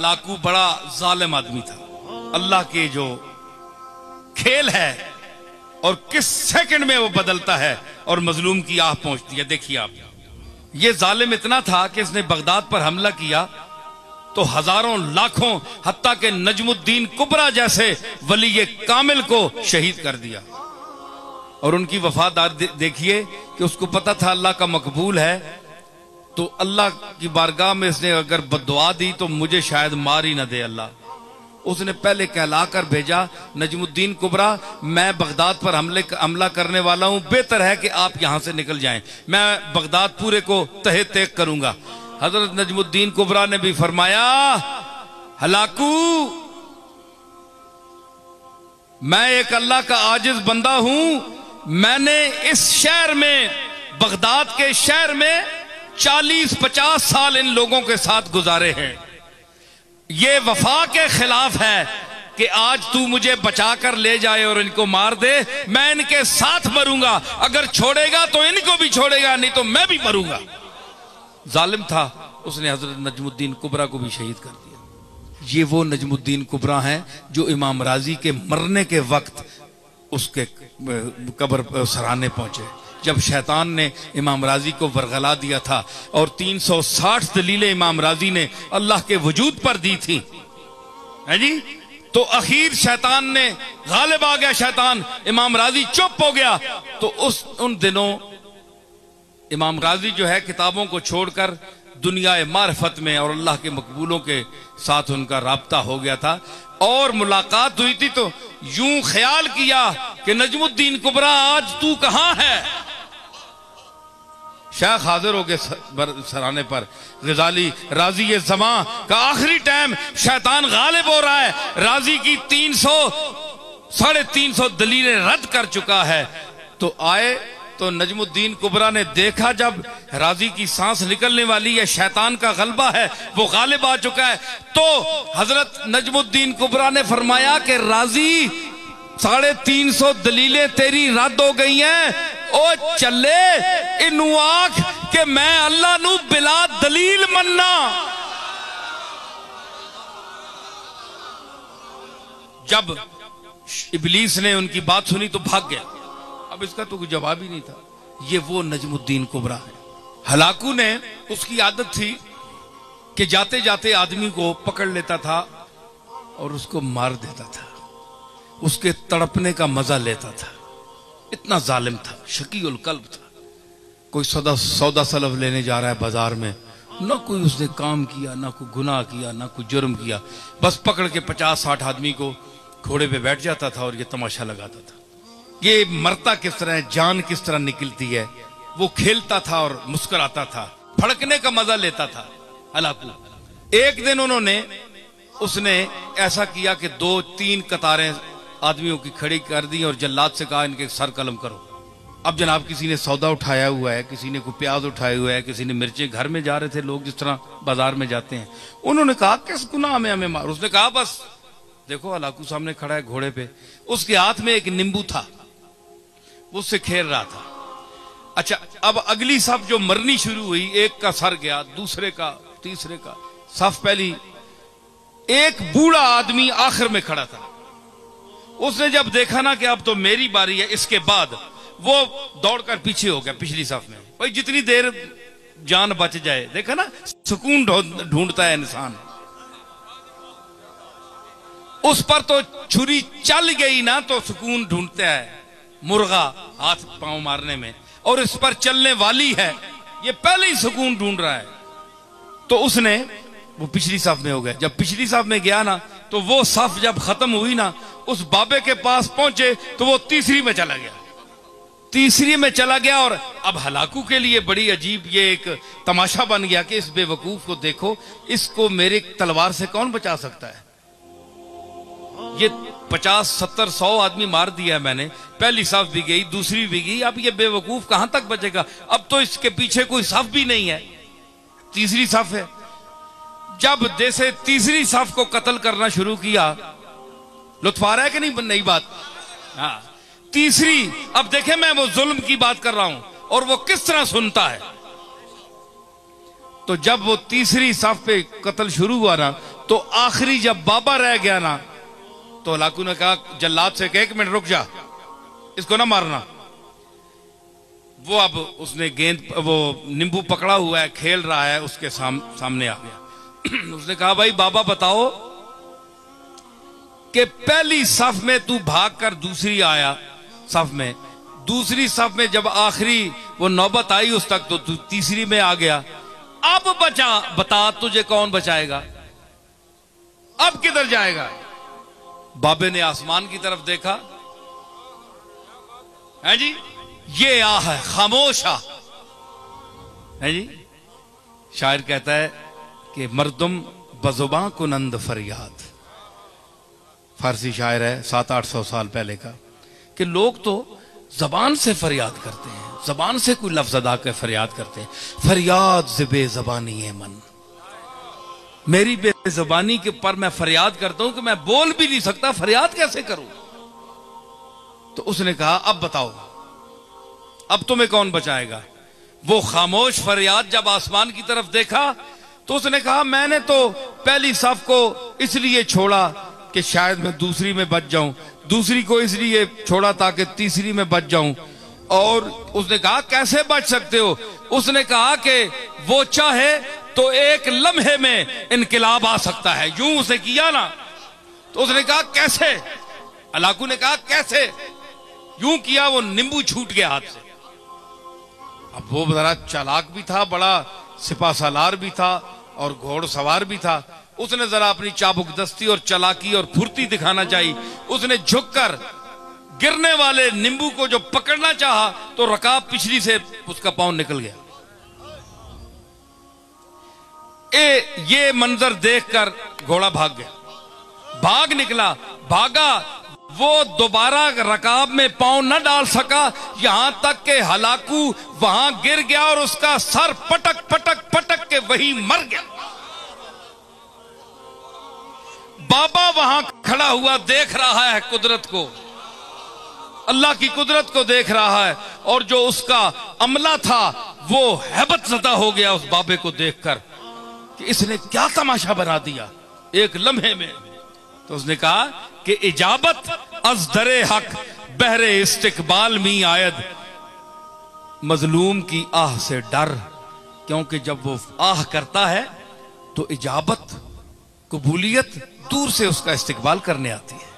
Hulagu बड़ा जालिम आदमी था। अल्लाह के जो खेल है और किस सेकंड में वो बदलता है और मजलूम की आह पहुंचती है। देखिए आप, ये जालिम इतना था कि इसने बगदाद पर हमला किया तो हजारों लाखों हत्ता के नजमुद्दीन कुबरा जैसे वली कामिल को शहीद कर दिया। और उनकी वफादार देखिए कि उसको पता था अल्लाह का मकबूल है, तो अल्लाह की बारगाह में इसने अगर बद्दुआ दी तो मुझे शायद मार ही ना दे अल्लाह। उसने पहले कहला कर भेजा, नजमुद्दीन कुबरा मैं बगदाद पर हमला करने वाला हूं, बेहतर है कि आप यहां से निकल जाएं, मैं बगदाद पूरे को तहे तेग करूंगा। हजरत नजमुद्दीन कुबरा ने भी फरमाया, हलाकू मैं एक अल्लाह का आजिज बंदा हूं, मैंने इस शहर में, बगदाद के शहर में 40-50 साल इन लोगों के साथ गुजारे हैं। ये वफा के खिलाफ है कि आज तू मुझे बचा कर ले जाए और इनको मार दे, मैं इनके साथ मरूंगा, अगर छोड़ेगा तो इनको भी छोड़ेगा, नहीं तो मैं भी मरूंगा। जालिम था, उसने हजरत नजमुद्दीन कुबरा को भी शहीद कर दिया। ये वो नजमुद्दीन कुबरा हैं जो इमाम राजी के मरने के वक्त उसके कब्र सराहने पहुंचे, जब शैतान ने इमाम राजी को वरगला दिया था और 360 दलीलें इमाम राजी ने अल्लाह के वजूद पर दी थी, है जी। तो आखिर शैतान ने गालिब आ गया, शैतान, इमाम राजी चुप हो गया। तो उन दिनों इमाम राजी जो है किताबों को छोड़कर दुनिया मार्फत में और अल्लाह के मकबूलों के साथ उनका राब्ता हो गया था। और मुलाकात हुई थी तो यूं ख्याल किया कि नजमुद्दीन कुबरा आज तू कहां है। शेख हाजिर हो गए सराने पर, गजाली राजी ये ज़मा का आखिरी टाइम, शैतान गालिब हो रहा है, राजी की 300-350 दलीलें रद्द कर चुका है। तो आए तो नजमुद्दीन कुबरा ने देखा जब राजी की सांस निकलने वाली है, शैतान का गलबा है, वो गालिब आ चुका है। तो हजरत नजमुद्दीन कुबरा ने फरमाया कि राजी 350 दलीलें तेरी रद्द हो गई हैं, ओ चले इनू आख के मैं अल्लाह नू बिला दलील मन्ना। जब इबलीस ने उनकी बात सुनी तो भाग गया, अब इसका तो कोई जवाब ही नहीं था। ये वो नजमुद्दीन कुबरा है। हलाकू ने, उसकी आदत थी कि जाते जाते आदमी को पकड़ लेता था और उसको मार देता था, उसके तड़पने का मजा लेता था। इतना जालिम था, शकीउल कल्ब था। कोई सौदा सलफ लेने जा रहा है बाजार में, ना कोई उसने काम किया, ना कोई गुनाह किया, ना कोई जुर्म किया, बस पकड़ के 50-60 आदमी को घोड़े पे बैठ जाता था और ये तमाशा लगाता था। ये मरता किस तरह है, जान किस तरह निकलती है, वो खेलता था और मुस्कुराता था, फड़कने का मजा लेता था हलाकू। एक दिन उसने ऐसा किया कि 2-3 कतारें आदमियों की खड़ी कर दी और जल्लाद से कहा इनके सर कलम करो। अब जनाब किसी ने सौदा उठाया हुआ है, किसी ने कोई प्याज उठाया हुआ है, किसी ने मिर्चें, घर में जा रहे थे लोग जिस तरह बाजार में जाते हैं। उन्होंने कहा किस गुनाह में हमें मार। उसने कहा बस देखो हलाकू सामने खड़ा है घोड़े पे, उसके हाथ में एक नींबू था, उससे खेल रहा था। अच्छा, अब अगली सफ जो मरनी शुरू हुई, एक का सर गया, दूसरे का, तीसरे का। सफ पहली, एक बूढ़ा आदमी आखिर में खड़ा था। उसने जब देखा ना कि अब तो मेरी बारी है, इसके बाद वो दौड़कर पीछे हो गया पिछली सफ में। भाई जितनी देर जान बच जाए, देखा ना सुकून ढूंढता है इंसान। उस पर तो छुरी चल गई ना तो सुकून ढूंढता है मुर्गा हाथ पांव मारने में, और इस पर चलने वाली है, ये पहले ही सुकून ढूंढ रहा है। तो उसने, वो पिछली सफ में हो गया। जब पिछली सफ में गया ना तो वो सफ जब खत्म हुई ना, उस बाबे के पास पहुंचे तो वो तीसरी में चला गया, तीसरी में चला गया। और अब हलाकू के लिए बड़ी अजीब ये एक तमाशा बन गया कि इस बेवकूफ को देखो, इसको मेरे तलवार से कौन बचा सकता है। ये 50, 70, 100 आदमी मार दिया मैंने, पहली सफ भी गई, दूसरी भी गई, अब ये बेवकूफ कहां तक बचेगा। अब तो इसके पीछे कोई सफ भी नहीं है, तीसरी सफ है। जब जैसे तीसरी सफ को कत्ल करना शुरू किया, लुत्फ आ रहा है कि नहीं बात। हाँ, तीसरी, अब देखें मैं वो जुल्म की बात कर रहा हूं और वो किस तरह सुनता है। तो जब वो तीसरी सफ पे कत्ल शुरू हुआ ना, तो आखिरी जब बाबा रह गया ना, तो हलाकू ने कहा जल्लाद से कि 1 मिनट रुक जा, इसको ना मारना। वो अब उसने गेंद, वो नींबू पकड़ा हुआ है, खेल रहा है, उसके सामने आ गया। उसने कहा भाई बाबा बताओ कि पहली सफ में तू भागकर दूसरी आया सफ में, दूसरी सफ में जब आखिरी वो नौबत आई उस तक तो तू तीसरी में आ गया, अब बता तुझे कौन बचाएगा, अब किधर जाएगा? बाबे ने आसमान की तरफ देखा, है जी, ये आ है खामोश आ, है जी। शायर कहता है कि मर्दुम बजुबां कुनंद फरियाद, फारसी शायर है 700-800 साल पहले का, कि लोग तो जबान से फरियाद करते हैं, जबान से कोई लफ्ज अदा कर फरियाद करते हैं। फरियाद से बेजबानी है मन, मेरी बेजबानी के पर मैं फरियाद करता हूं कि मैं बोल भी नहीं सकता, फरियाद कैसे करूं? तो उसने कहा अब बताओ, अब तुम्हें कौन बचाएगा? वो खामोश फरियाद जब आसमान की तरफ देखा तो उसने कहा मैंने तो पहली सफ को इसलिए छोड़ा कि शायद मैं दूसरी में बच जाऊं, दूसरी को इसलिए छोड़ा ताकि तीसरी में बच जाऊं। और उसने कहा कैसे बच सकते हो? उसने कहा कि वो चाहे तो एक लम्हे में इनकलाब आ सकता है, यूं उसे किया ना। तो उसने कहा कैसे? हलाकू ने कहा कैसे? यूं किया, वो नींबू छूट गया हाथ से। अब वो जरा चालाक भी था, बड़ा सिपा सालार भी था और घोड़सवार भी था। उसने जरा अपनी चाबुकदस्ती और चालाकी और फुर्ती दिखाना चाहिए। उसने झुककर गिरने वाले नींबू को जो पकड़ना चाहा तो रकाब पिछली से उसका पांव निकल गया। ये मंजर देखकर घोड़ा भाग गया, भाग निकला, भागा, वो दोबारा रकाब में पांव न डाल सका, यहां तक के हलाकू वहां गिर गया और उसका सर पटक पटक पटक के वहीं मर गया। बाबा वहां खड़ा हुआ देख रहा है कुदरत को, अल्लाह की कुदरत को देख रहा है, और जो उसका अमला था वो हैबत ज़दा हो गया उस बाबे को देखकर कि इसने क्या तमाशा बना दिया एक लम्हे में। तो उसने कहा कि इजाबत अज दरे हक बहरे इस्तिकबाल मी आयद, मजलूम की आह से डर, क्योंकि जब वो आह करता है तो इजाबत, कबूलियत दूर से उसका इस्तिकबाल करने आती है।